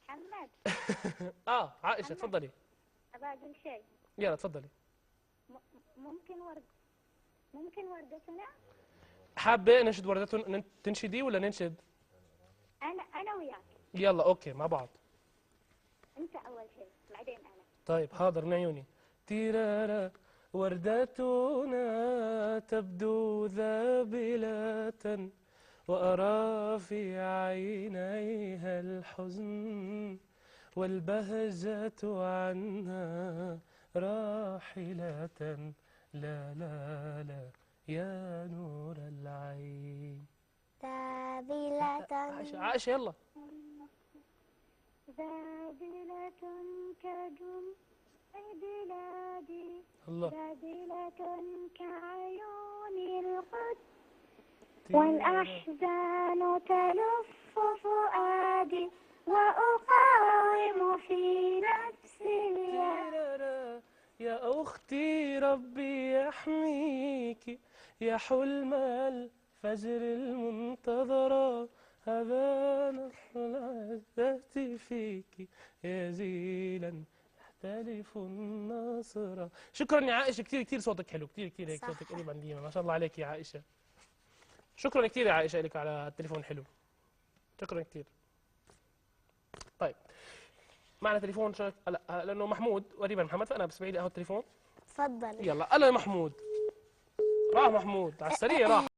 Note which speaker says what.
Speaker 1: محمد.
Speaker 2: عائشة تفضلي.
Speaker 1: أبى أقول شيء.
Speaker 2: يلا تفضلي.
Speaker 1: ممكن وردتنا؟
Speaker 2: حابة ننشد وردة تنشدي ولا ننشد؟
Speaker 1: أنا وياك.
Speaker 2: يلا أوكي مع بعض.
Speaker 1: أنت أول شيء بعدين أنا.
Speaker 2: طيب حاضر من عيوني. تيرارا وردتنا تبدو ذابلة وأرى في عينيها الحزن والبهجة عنها راحلة. لا لا لا يا نور العين.
Speaker 3: ذابلة.
Speaker 2: عائشة يلا.
Speaker 1: ذابلة كجمع بلادي.
Speaker 2: الله.
Speaker 1: ذابلة كعيون القدس والأحزان تلف فؤادي وأقاوم في نفسي.
Speaker 2: يا أختي ربي يحميك يا حلم الفجر المنتظرة. هذا نصر العزة فيك يا زيلا يختلف النصر. شكرا يا عائشة، كثير كثير صوتك حلو، كثير كثير هيك صوتك قريب عن ديما، ما شاء الله عليك يا عائشة. شكرا كثير يا عائشة لك على التليفون الحلو، شكرا كثير. طيب معنا تليفون لا لانه محمود قريب من محمد، فانا بس بعيد اهو التليفون.
Speaker 3: تفضل.
Speaker 2: يلا يا محمود. راح محمود على السريع راح.